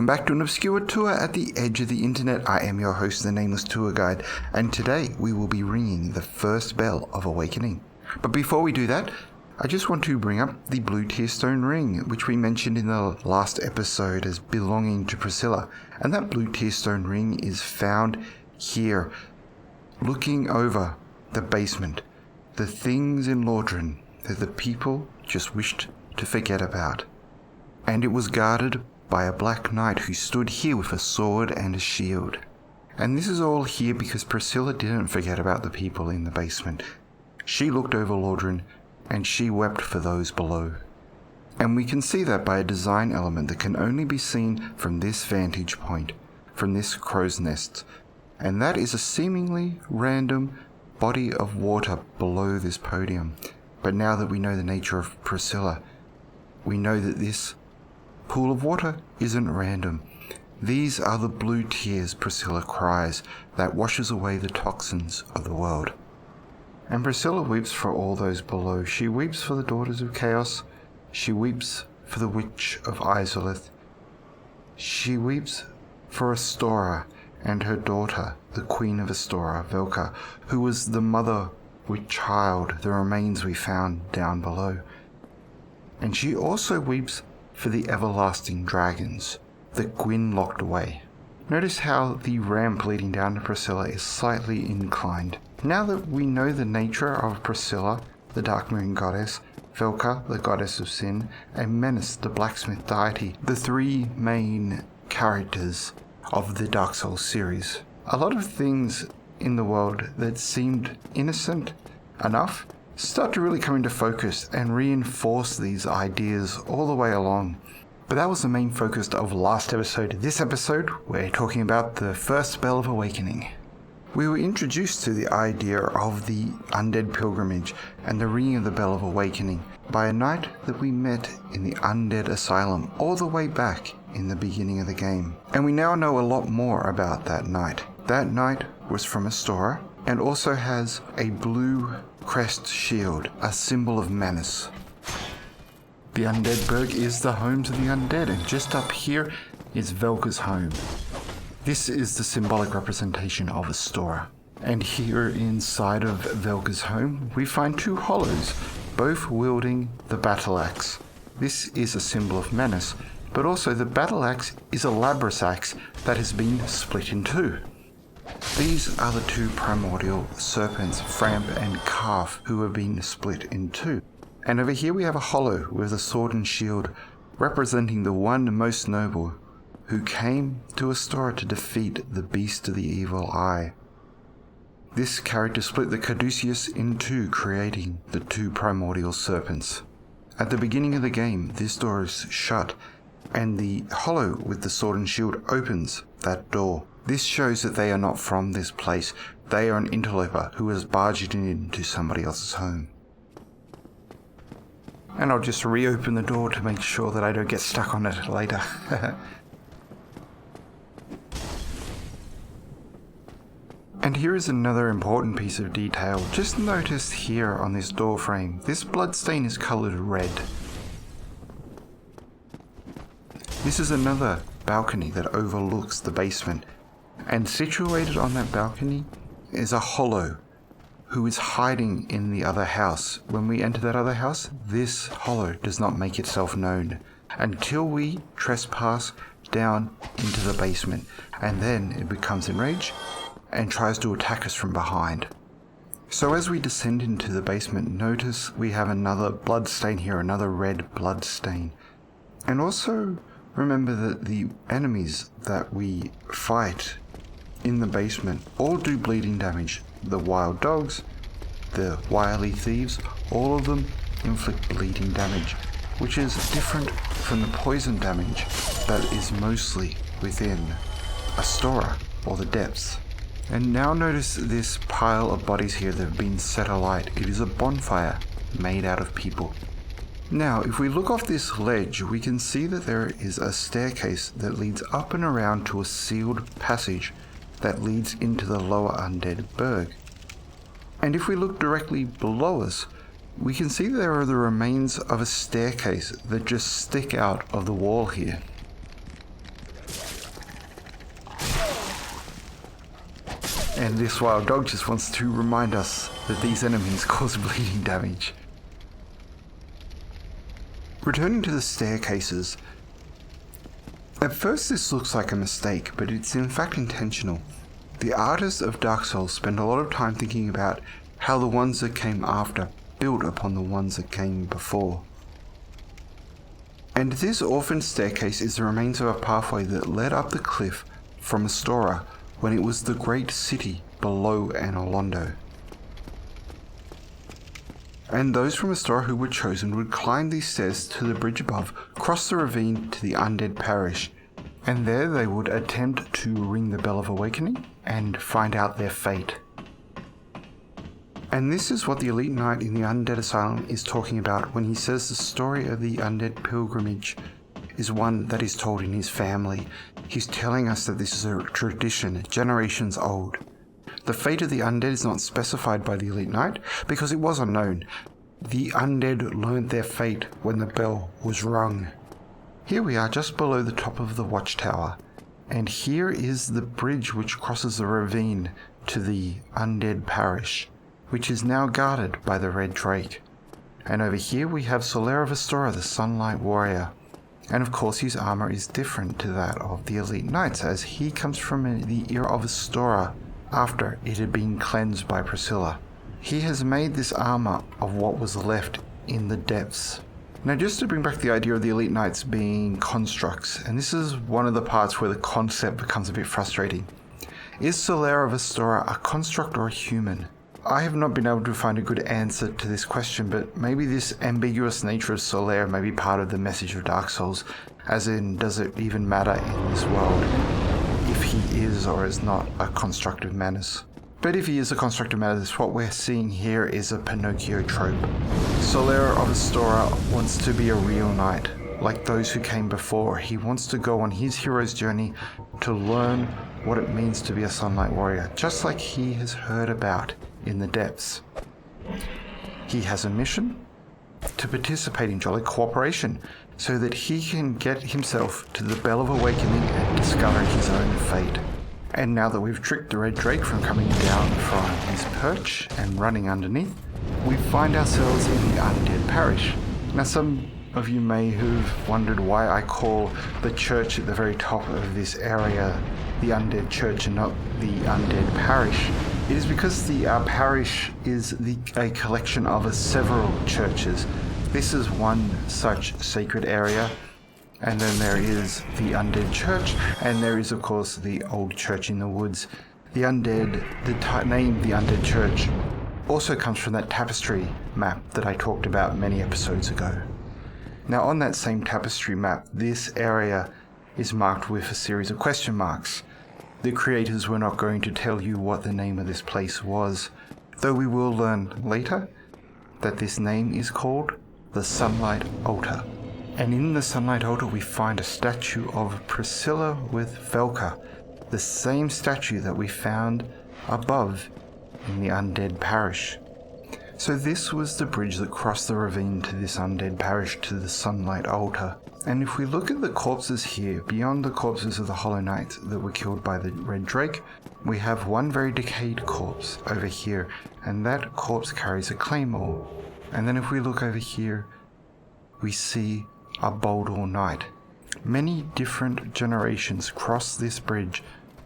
Welcome back to an obscure tour at the edge of the internet. I am your host, the Nameless Tour Guide, and today we will be ringing the first bell of awakening. But before we do that, I just want to bring up the blue tearstone ring, which we mentioned in the last episode as belonging to Priscilla. And that blue tearstone ring is found here, looking over the basement, the things in Lordran that the people just wished to forget about. And it was guarded by a black knight who stood here with a sword and a shield. And this is all here because Priscilla didn't forget about the people in the basement. She looked over Lordran and she wept for those below. And we can see that by a design element that can only be seen from this vantage point, from this crow's nest. And that is a seemingly random body of water below this podium. But now that we know the nature of Priscilla, we know that this pool of water isn't random. These are the blue tears Priscilla cries that washes away the toxins of the world. And Priscilla weeps for all those below. She weeps for the daughters of chaos. She weeps for the witch of Izalith. She weeps for Astora and her daughter, the queen of Astora, Velka, who was the mother with child, the remains we found down below. And she also weeps for the everlasting dragons that Gwyn locked away. Notice how the ramp leading down to Priscilla is slightly inclined. Now that we know the nature of Priscilla, the Dark Moon goddess, Velka, the goddess of sin, and Menace, the blacksmith deity, the three main characters of the Dark Souls series, a lot of things in the world that seemed innocent enough start to really come into focus and reinforce these ideas all the way along. But that was the main focus of last episode. This episode, we're talking about the first bell of awakening. We were introduced to the idea of the undead pilgrimage and the ringing of the bell of awakening by a knight that we met in the undead asylum all the way back in the beginning of the game. And we now know a lot more about that knight. That knight was from Astora and also has a blue crest shield, a symbol of menace. The Undead Burg is the home to the undead, and just up here is Velka's home. This is the symbolic representation of Astora. And here inside of Velka's home, we find two hollows, both wielding the battle axe. This is a symbol of menace, but also the battle axe is a labrys axe that has been split in two. These are the two primordial serpents, Framp and Calf, who have been split in two. And over here we have a hollow with a sword and shield, representing the one most noble, who came to Astora to defeat the beast of the evil eye. This character split the caduceus in two, creating the two primordial serpents. At the beginning of the game, this door is shut, and the hollow with the sword and shield opens that door. This shows that they are not from this place. They are an interloper who has barged into somebody else's home. And I'll just reopen the door to make sure that I don't get stuck on it later. And here is another important piece of detail. Just notice here on this door frame, this bloodstain is colored red. This is another balcony that overlooks the basement. And situated on that balcony is a hollow who is hiding in the other house. When we enter that other house, this hollow does not make itself known until we trespass down into the basement, and then it becomes enraged and tries to attack us from behind. So as we descend into the basement, notice we have another blood stain here, another red blood stain. And also remember that the enemies that we fight in the basement all do bleeding damage. The wild dogs, the wily thieves, all of them inflict bleeding damage, which is different from the poison damage that is mostly within Astora, or the depths. And now notice this pile of bodies here that have been set alight. It is a bonfire made out of people. Now, if we look off this ledge, we can see that there is a staircase that leads up and around to a sealed passage that leads into the lower Undead Burg. And if we look directly below us, we can see there are the remains of a staircase that just stick out of the wall here. And this wild dog just wants to remind us that these enemies cause bleeding damage. Returning to the staircases, at first this looks like a mistake, but it's in fact intentional. The artists of Dark Souls spend a lot of time thinking about how the ones that came after built upon the ones that came before. And this orphan staircase is the remains of a pathway that led up the cliff from Astora when it was the great city below Anolondo. And those from Astora who were chosen would climb these stairs to the bridge above, cross the ravine to the Undead Parish, and there they would attempt to ring the Bell of Awakening and find out their fate. And this is what the Elite Knight in the Undead Asylum is talking about when he says the story of the Undead Pilgrimage is one that is told in his family. He's telling us that this is a tradition, generations old. The fate of the undead is not specified by the Elite Knight because it was unknown. The undead learned their fate when the bell was rung. Here we are just below the top of the watchtower, and here is the bridge which crosses the ravine to the Undead Parish, which is now guarded by the Red Drake. And over here we have Solera of Astora, the Sunlight Warrior. And of course his armor is different to that of the Elite Knights, as he comes from the era of Astora after it had been cleansed by Priscilla. He has made this armor of what was left in the depths. Now, just to bring back the idea of the Elite Knights being constructs, and this is one of the parts where the concept becomes a bit frustrating. Is Solera of Astora a construct or a human? I have not been able to find a good answer to this question, but maybe this ambiguous nature of Solera may be part of the message of Dark Souls, as in, does it even matter in this world if he is or is not a construct of Manus? But if he is a construct of Manus, what we're seeing here is a Pinocchio trope. Solera of Astora wants to be a real knight, like those who came before. He wants to go on his hero's journey to learn what it means to be a Sunlight Warrior, just like he has heard about in the depths. He has a mission to participate in Jolly Cooperation so that he can get himself to the Bell of Awakening and discover his own fate. And now that we've tricked the Red Drake from coming down from his perch and running underneath, we find ourselves in the Undead Parish. Now, some of you may have wondered why I call the church at the very top of this area the Undead Church and not the Undead Parish. It is because the parish is a collection of several churches. This is one such sacred area, and then there is the Undead Church, and there is of course the old church in the woods. The Undead, the name the Undead Church also comes from that tapestry map that I talked about many episodes ago. Now, on that same tapestry map, this area is marked with a series of question marks. The creators were not going to tell you what the name of this place was, though we will learn later that this name is called the Sunlight Altar. And in the Sunlight Altar we find a statue of Priscilla with Velka, the same statue that we found above in the Undead Parish. So this was the bridge that crossed the ravine to this Undead Parish, to the Sunlight Altar. And if we look at the corpses here, beyond the corpses of the Hollow Knights that were killed by the Red Drake, we have one very decayed corpse over here, and that corpse carries a claymore. And then if we look over here, we see a Boldor Knight. Many different generations crossed this bridge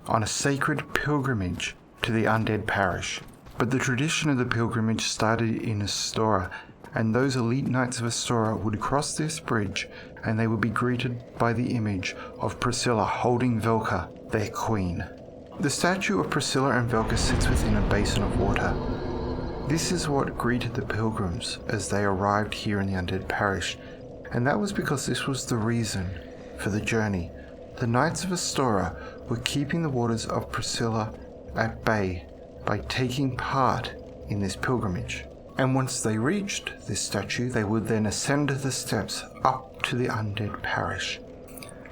on a sacred pilgrimage to the Undead Parish. But the tradition of the pilgrimage started in Astora, and those elite knights of Astora would cross this bridge and they would be greeted by the image of Priscilla holding Velka, their queen. The statue of Priscilla and Velka sits within a basin of water. This is what greeted the pilgrims as they arrived here in the Undead Parish, and that was because this was the reason for the journey. The Knights of Astora were keeping the waters of Priscilla at bay by taking part in this pilgrimage. And once they reached this statue, they would then ascend the steps up to the Undead Parish.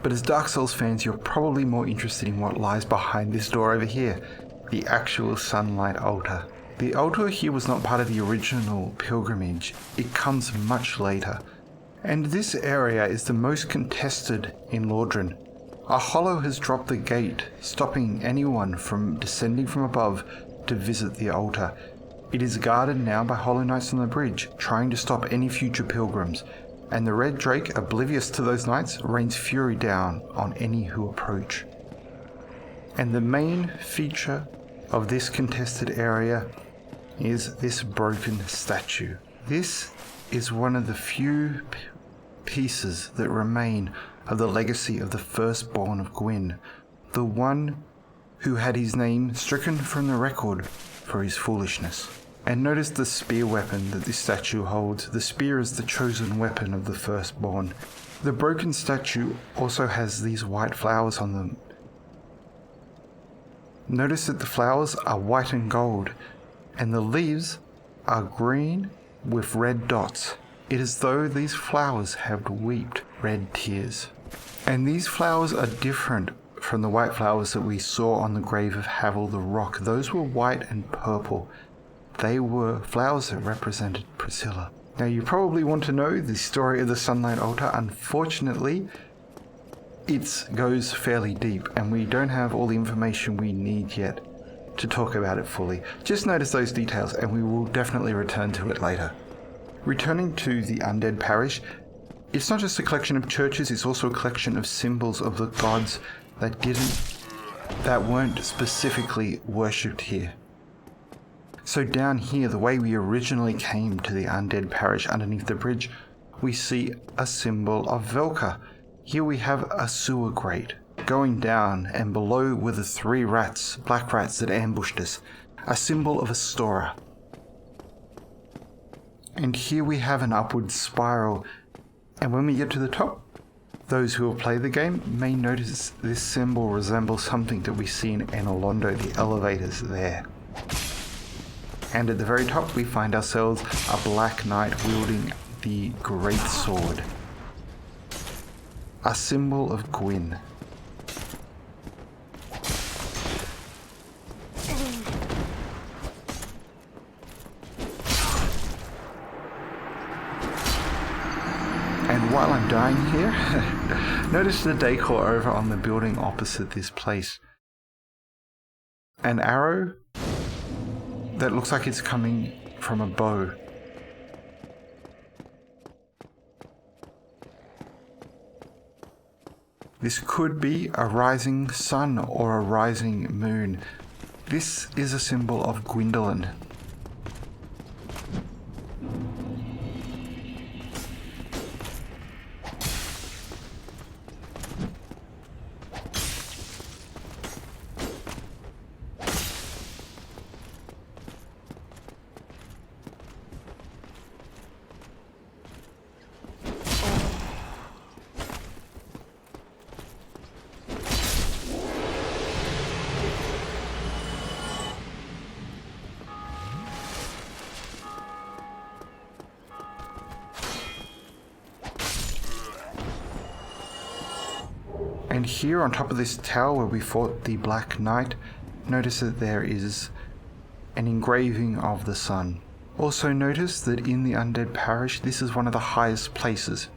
But as Dark Souls fans, you're probably more interested in what lies behind this door over here, the actual Sunlight Altar. The altar here was not part of the original pilgrimage, it comes much later. And this area is the most contested in Lordran. A hollow has dropped the gate, stopping anyone from descending from above to visit the altar. It is guarded now by Hollow Knights on the bridge, trying to stop any future pilgrims, and the Red Drake, oblivious to those knights, rains fury down on any who approach. And the main feature of this contested area is this broken statue. This is one of the few pieces that remain of the legacy of the firstborn of Gwyn, the one who had his name stricken from the record for his foolishness. And notice the spear weapon that this statue holds. The spear is the chosen weapon of the firstborn. The broken statue also has these white flowers on them. Notice that the flowers are white and gold, and the leaves are green with red dots. It is as though these flowers have wept red tears. And these flowers are different from the white flowers that we saw on the grave of Havel the Rock. Those were white and purple. They were flowers that represented Priscilla. Now you probably want to know the story of the Sunlight Altar. Unfortunately, it goes fairly deep and we don't have all the information we need yet to talk about it fully. Just notice those details and we will definitely return to it later. Returning to the Undead Parish, it's not just a collection of churches, it's also a collection of symbols of the gods that weren't specifically worshipped here. So down here, the way we originally came to the Undead Parish underneath the bridge, we see a symbol of Velka. Here we have a sewer grate. Going down and below were the 3 rats, black rats that ambushed us, a symbol of Astora. And here we have an upward spiral, and when we get to the top, those who have played the game may notice this symbol resembles something that we see in Enolondo, the elevators there. And at the very top we find ourselves a black knight wielding the great sword, a symbol of Gwyn. And while I'm dying here, notice the decor over on the building opposite this place. An arrow that looks like it's coming from a bow. This could be a rising sun or a rising moon. This is a symbol of Gwyndolin. And here on top of this tower where we fought the Black Knight, notice that there is an engraving of the sun. Also notice that in the Undead Parish, this is one of the highest places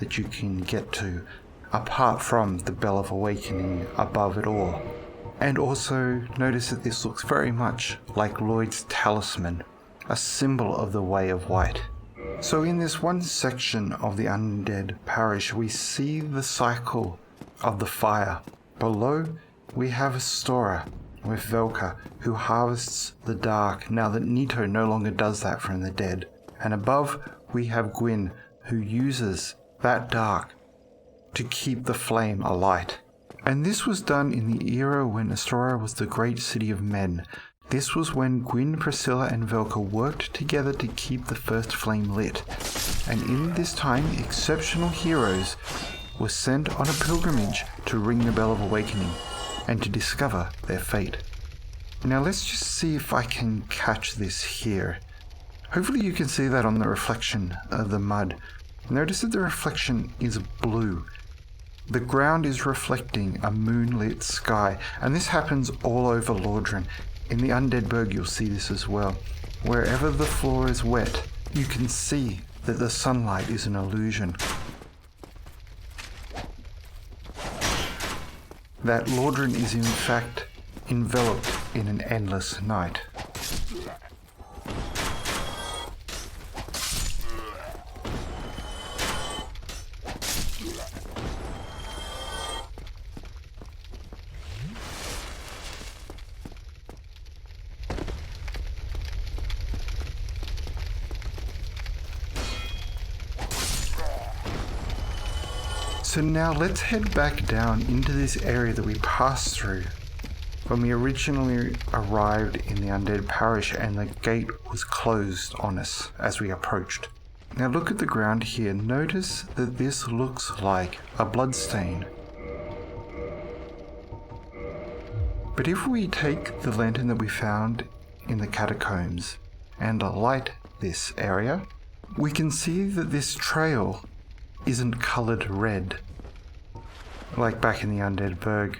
that you can get to, apart from the Bell of Awakening above it all. And also notice that this looks very much like Lloyd's talisman, a symbol of the Way of White. So in this one section of the Undead Parish, we see the cycle of the fire. Below, we have Astora with Velka, who harvests the dark now that Nito no longer does that from the dead. And above, we have Gwyn, who uses that dark to keep the flame alight. And this was done in the era when Astora was the great city of men. This was when Gwyn, Priscilla, and Velka worked together to keep the first flame lit. And in this time, exceptional heroes were sent on a pilgrimage to ring the Bell of Awakening and to discover their fate. Now let's just see if I can catch this here. Hopefully you can see that on the reflection of the mud. Notice that the reflection is blue. The ground is reflecting a moonlit sky, and this happens all over Lordran. In the Undead Burg you'll see this as well. Wherever the floor is wet, you can see that the sunlight is an illusion. that Lordran is in fact enveloped in an endless night. So now let's head back down into this area that we passed through when we originally arrived in the Undead Parish and the gate was closed on us as we approached. Now look at the ground here. Notice that this looks like a bloodstain. But if we take the lantern that we found in the catacombs and light this area, we can see that this trail isn't coloured red, like back in the Undead Burg.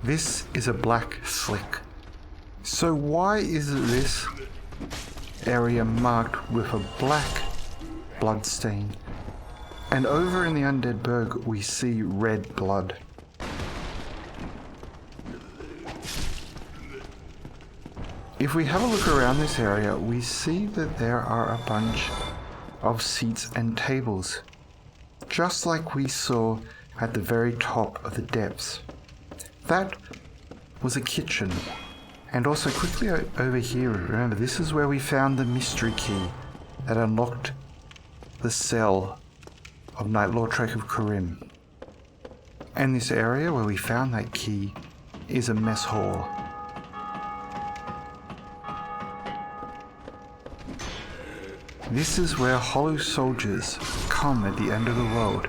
This is a black slick. So why is this area marked with a black bloodstain, and over in the Undead Burg we see red blood? If we have a look around this area, we see that there are a bunch of seats and tables, just like we saw at the very top of the depths. That was a kitchen. And also quickly over here, remember, this is where we found the mystery key that unlocked the cell of Night Lord Trek of Kurim. And this area where we found that key is a mess hall. This is where hollow soldiers come at the end of the world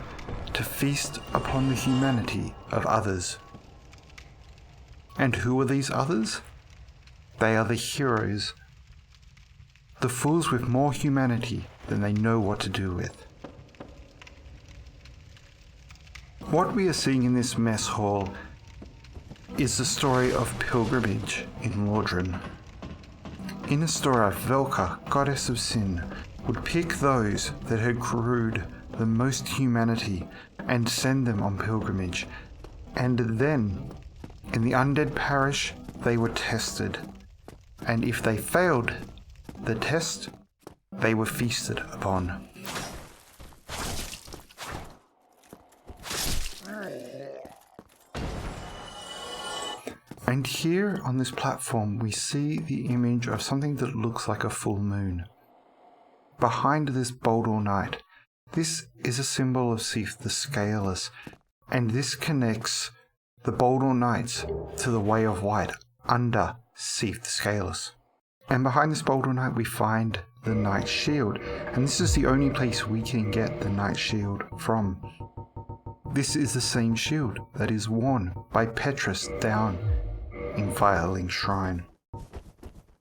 to feast upon the humanity of others. And who are these others? They are the heroes, the fools with more humanity than they know what to do with. What we are seeing in this mess hall is the story of pilgrimage in Lordran. In Astora, Velka, goddess of sin, would pick those that had accrued the most humanity and send them on pilgrimage. And then, in the Undead Parish, they were tested. And if they failed the test, they were feasted upon. And here on this platform we see the image of something that looks like a full moon. Behind this Boldor Knight, this is a symbol of Sif the Scaleless, and this connects the Boldor Knights to the Way of White under Sif the Scaleless. And behind this Boldor Knight we find the Knight Shield, and this is the only place we can get the Knight Shield from. This is the same shield that is worn by Petrus down in Firelink Shrine.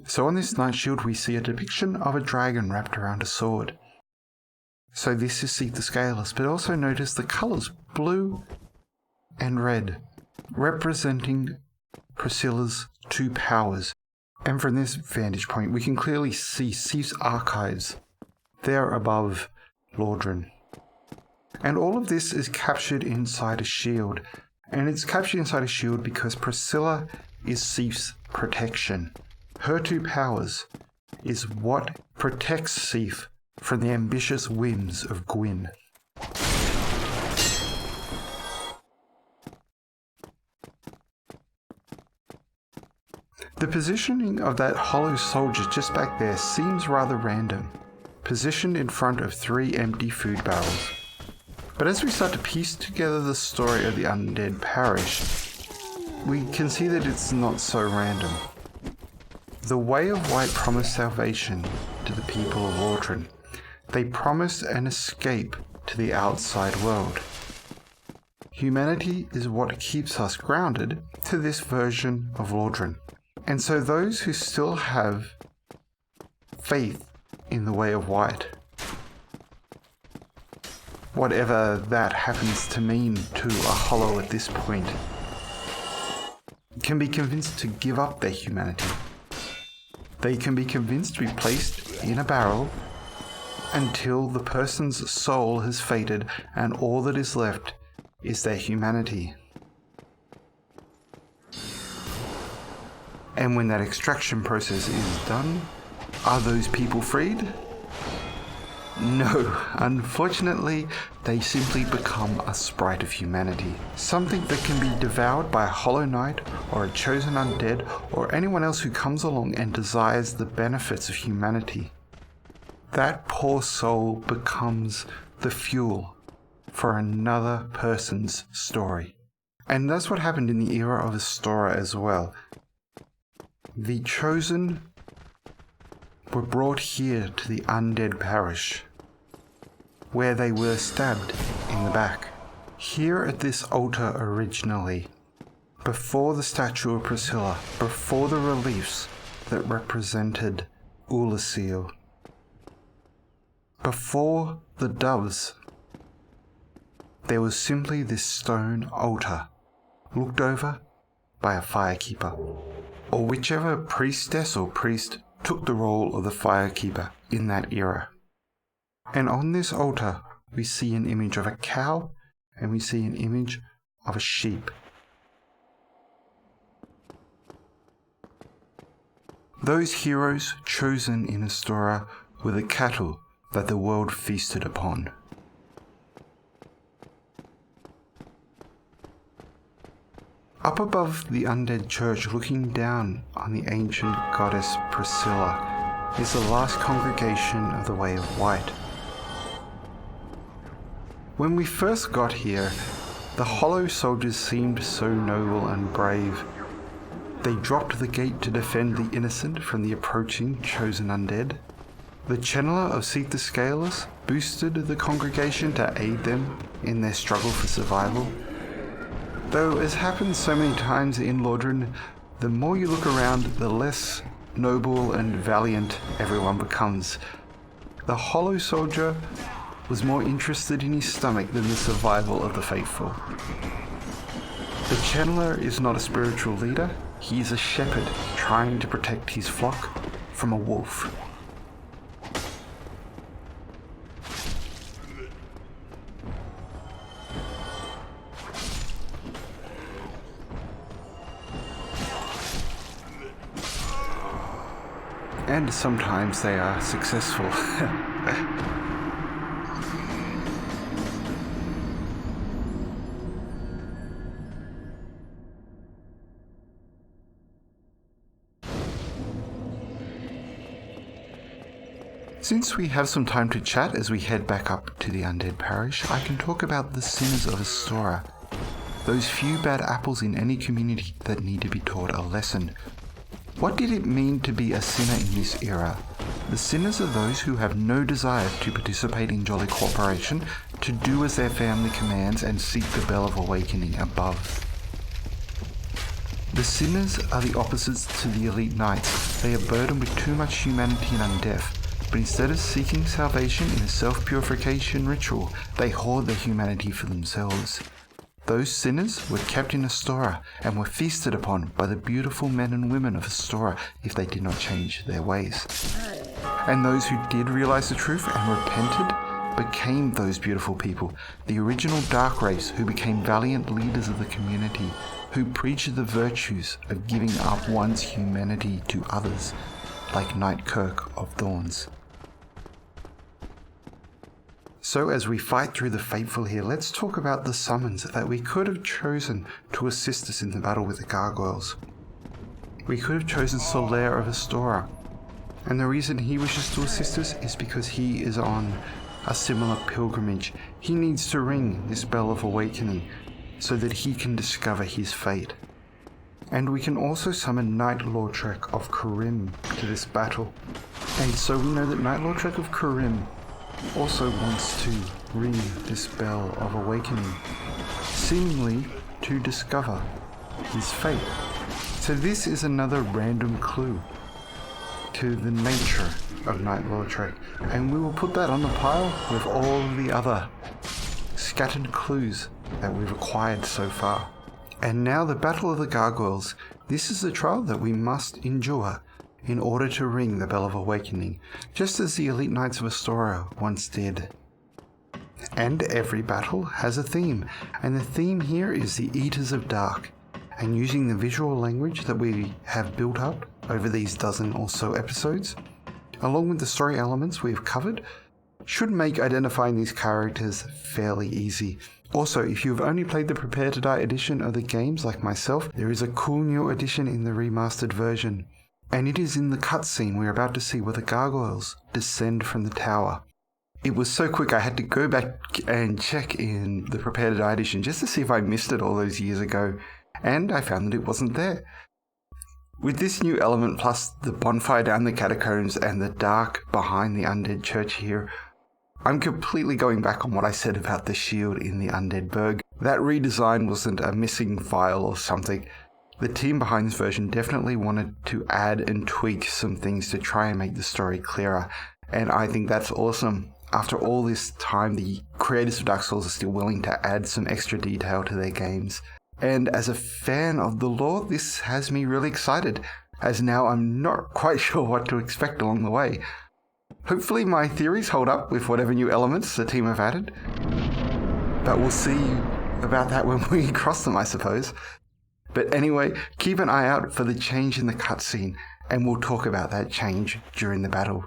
So on this Knight Shield we see a depiction of a dragon wrapped around a sword. So this is Sif the Scaleless, but also notice the colours blue and red, representing Priscilla's two powers. And from this vantage point we can clearly see Sif's archives there above Lordran. And all of this is captured inside a shield. And it's captured inside a shield because Priscilla is Sif's protection. Her two powers is what protects Sif from the ambitious whims of Gwyn. The positioning of that hollow soldier just back there seems rather random, positioned in front of 3 empty food barrels. But as we start to piece together the story of the Undead Parish, we can see that it's not so random. The Way of White promised salvation to the people of Lordran. They promised an escape to the outside world. Humanity is what keeps us grounded to this version of Lordran. And so those who still have faith in the Way of White, whatever that happens to mean to a hollow at this point, can be convinced to give up their humanity. They can be convinced to be placed in a barrel until the person's soul has faded and all that is left is their humanity. And when that extraction process is done, are those people freed? No, unfortunately, they simply become a sprite of humanity. Something that can be devoured by a hollow knight or a chosen undead or anyone else who comes along and desires the benefits of humanity. That poor soul becomes the fuel for another person's story. And that's what happened in the era of Astora as well. The chosen were brought here to the Undead Parish, where they were stabbed in the back. Here at this altar originally, before the statue of Priscilla, before the reliefs that represented Ulasil, before the doves, there was simply this stone altar, looked over by a firekeeper, or whichever priestess or priest took the role of the firekeeper in that era. And on this altar, we see an image of a cow and we see an image of a sheep. Those heroes chosen in Astora were the cattle that the world feasted upon. Up above the undead church, looking down on the ancient goddess Priscilla, is the last congregation of the Way of White. When we first got here, the hollow soldiers seemed so noble and brave. They dropped the gate to defend the innocent from the approaching chosen undead. The channeler of Seek the Scalers boosted the congregation to aid them in their struggle for survival. Though, as happens so many times in Lordran, the more you look around, the less noble and valiant everyone becomes. The hollow soldier was more interested in his stomach than the survival of the faithful. The channeler is not a spiritual leader, he is a shepherd trying to protect his flock from a wolf. And sometimes they are successful. Since we have some time to chat as we head back up to the Undead Parish, I can talk about the sinners of Astora. Those few bad apples in any community that need to be taught a lesson. What did it mean to be a sinner in this era? The sinners are those who have no desire to participate in jolly cooperation, to do as their family commands and seek the bell of awakening above. The sinners are the opposites to the elite knights. They are burdened with too much humanity and undeath, but instead of seeking salvation in a self-purification ritual, they hoard their humanity for themselves. Those sinners were kept in Astora and were feasted upon by the beautiful men and women of Astora if they did not change their ways. And those who did realize the truth and repented became those beautiful people, the original dark race who became valiant leaders of the community, who preached the virtues of giving up one's humanity to others, like Knight Kirk of Thorns. So as we fight through the faithful here, let's talk about the summons that we could have chosen to assist us in the battle with the gargoyles. We could have chosen Solaire of Astora, and the reason he wishes to assist us is because he is on a similar pilgrimage. He needs to ring this bell of awakening so that he can discover his fate. And we can also summon Knight Lordran of Karim to this battle. And so we know that Knight Lordran of Karim also wants to ring this bell of awakening, seemingly to discover his fate. So this is another random clue to the nature of Knight Lordran, and we will put that on the pile with all of the other scattered clues that we've acquired so far. And now the Battle of the Gargoyles. This is the trial that we must endure in order to ring the Bell of Awakening, just as the elite knights of Astora once did. And every battle has a theme, and the theme here is the Eaters of Dark. and using the visual language that we have built up over these dozen or so episodes, along with the story elements we have covered, should make identifying these characters fairly easy. Also, if you've only played the Prepare to Die edition of the games like myself, there is a cool new addition in the remastered version, and it is in the cutscene we're about to see where the gargoyles descend from the tower. It was so quick I had to go back and check in the Prepare to Die edition just to see if I missed it all those years ago, and I found that it wasn't there. With this new element plus the bonfire down the catacombs and the dark behind the undead church here, I'm completely going back on what I said about the shield in the Undead Burg. That redesign wasn't a missing file or something. The team behind this version definitely wanted to add and tweak some things to try and make the story clearer, and I think that's awesome. After all this time, the creators of Dark Souls are still willing to add some extra detail to their games. And as a fan of the lore, this has me really excited, as now I'm not quite sure what to expect along the way. Hopefully my theories hold up with whatever new elements the team have added, but we'll see about that when we cross them, I suppose. But anyway, keep an eye out for the change in the cutscene, and we'll talk about that change during the battle.